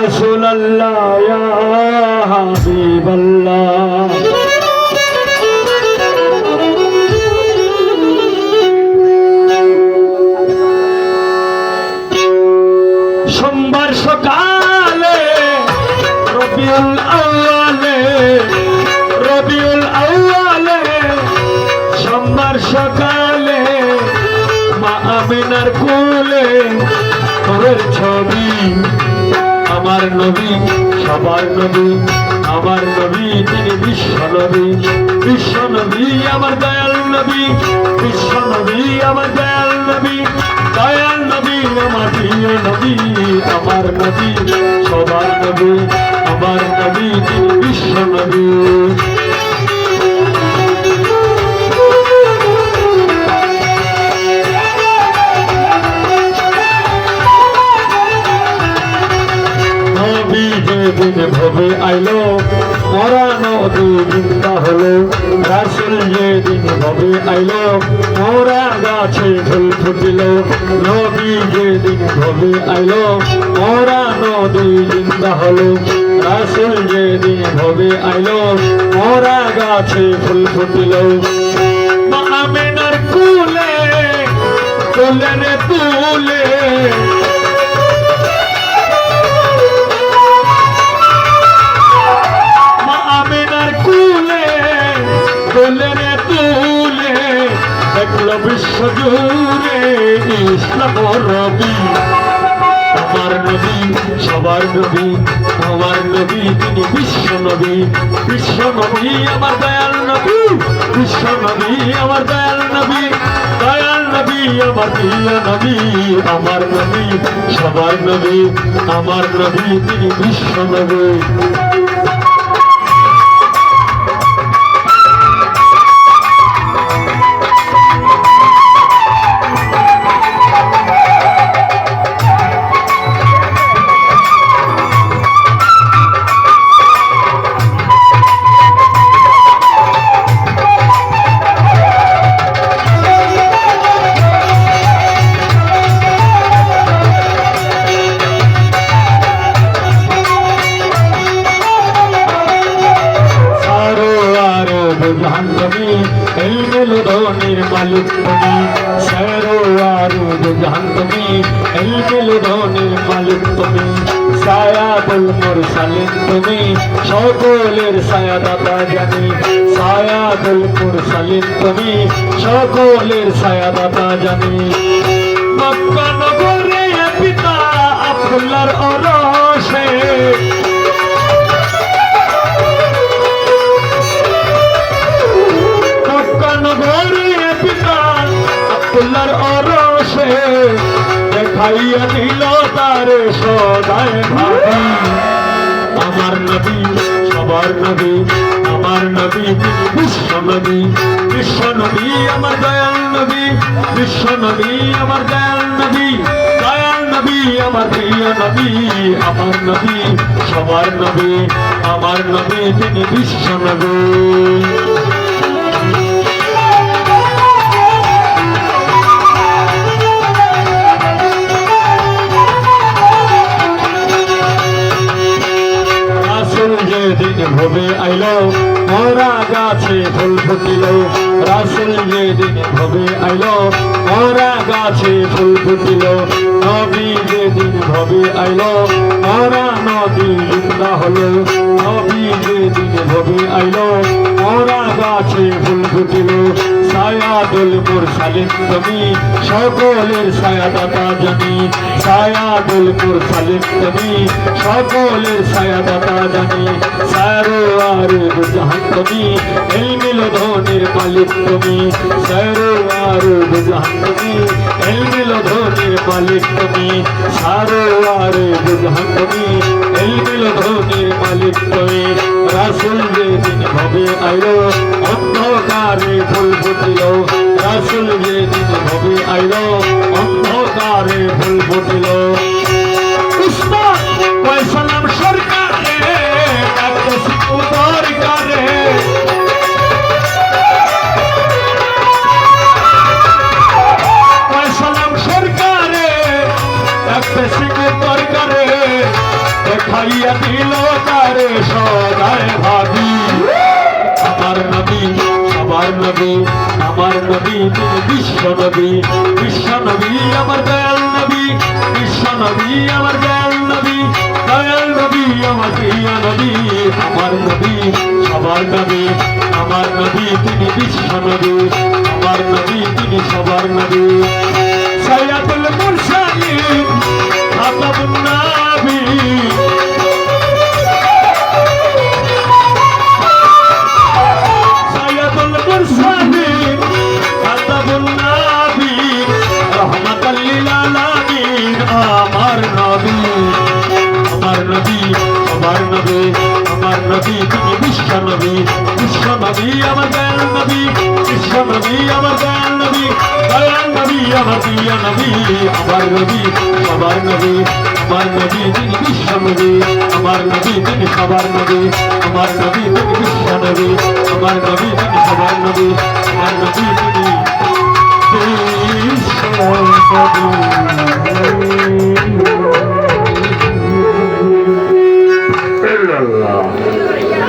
রাসূলুল্লাহ ইয়া হাবিবাল্লাহ। সোমবার সকালে রবিউল আউয়ালে সোমবার সকালে মা আমিনার কোলে তোর ছবি। আমার নবী সবার নবী, আমার নবী তিনি বিশ্ব নবী। বিশ্ব নবী আমার দয়াল নবী, বিশ্ব নবী আমার দয়াল নবী, দয়াল নবী আমার প্রিয় নবী। আমার নবী সবার নবী, আমার নবী তিনি বিশ্ব নবী। যেদিন ভবে আইলো মরা নদী জিন্দা হলো। রাসূল যেদিন ভবে আইলো মরা গাছে ফুল ফুটিল। নবী যেদিন ভবে আইলো মরা নদী জিন্দা হলো। রাসূল যেদিন ভবে আইলো মরা গাছে ফুল ফুটিল। মা আমিনার কোলে তুলে রে তুলে, বিশ্ব জুড়ে ইসলাম রবি। আমার নবী সবার নবী, আমার নবী তিনি বিশ্ব নবী। বিশ্ব নবী আমার দয়াল নবী, বিশ্ব নবী আমার দয়াল নবী, দয়াল নবী আমার প্রিয় নবী। আমার নবী সবার নবী, আমার নবী তিনি বিশ্ব নবী। জাহান্নবী এই মেলুদনের মালিক তুমি। সেরো আরুদ জাহান্নবী এই মেলুদনের মালিক তুমি। সায়াতুল মুরসালিন তুমি, সকলের ছায়াদাতা জানি। সায়াতুল মুরসালিন তুমি, সকলের ছায়াদাতা জানি। মক্কা নগরে পিতা আব্দুল্লাহর ওরসে, আব্দুল্লাহর ওরসে দেখাইয়া দিল তার সদায় ভাবি। আমার নবী সবার নবী, আমার নবী তিনি বিশ্ব নবী। বিশ্ব নবী আমার দয়াল নবী, বিশ্ব নবী আমার দয়াল নবী, দয়াল নবী আমার প্রিয় নবী। আমার নবী সবার নবী, আমার নবী তিনি বিশ্ব নবী। যেদিন ভবে আইলো মরা গাছে ফুল ফুটিল। রাসূল যেদিন ভবে আইলো মরা গাছে ফুল ফুটিল। নবী যেদিন ভবে আইলো মরা নদী জিন্দা হলো। নবী যেদিন ভবে আইলো মরা গাছে ফুল ফুটিল। সায়াতুল মুরসালিন তুমি, সকলের ছায়াদাতা জানি। সায়াতুল মুরসালিন তুমি, সকলের ছায়াদাতা জানি। সারো আরুদ জাহান তুমি, এই মিলনের মালিক তুমি। সারো আরুদ জাহান তুমি, এই মিলনের মালিক তুমি। সারো আরুদ জাহান তুমি, এই মিলনের মালিক তুমি। রাসূল যেদিন ভবে আইলো অন্ধকারে ফুল ফুটিল। রাসূল যেদিন ভবে আইলো অন্ধকারে ফুল ফুটিল। উসমান ফয়সালাম সরকারে ডাকতে শিখু দরকারে। ফয়সালাম সরকারে ডাকতে শিখু দরকারে। দেখাইয়া দিল তারে সদায় ভাবি আমার নবী সবার নবী আমার নবী তিনি বিশ্ব নবী বিশ্ব নবী আমার দয়াল নবী বিশ্ব নবী আমার দয়াল নবী দয়াল নবী আমার প্রিয় নবী আমার নবী সবার নবী আমার নবী তিনি বিশ্ব নবী আমার নবী তিনি সবার নবী সাইয়্যিদুল মুরসালিন খাতাবুন নবী সাইয়্যিদুল মুরসালিন খাতাবুন নবী রাহমাতাল লিল আলামিন আমার নবী সবার নবী আমার নবী তিনি বিশ্ব নবী বিশ্ব নবী আমার দয়াল নবী বিশ্ব নবী আমার দয়াল নবী দয়াল নবী আমার প্রিয় নবী আমার নবী সবার নবী আমার নবী তিনি বিশ্ব নবী আমার নবী তিনি সবার নবী আমার নবী তিনি বিশ্ব নবী আমার নবী তিনি সবার নবী আমার নবী তিনি বিশ্ব নবী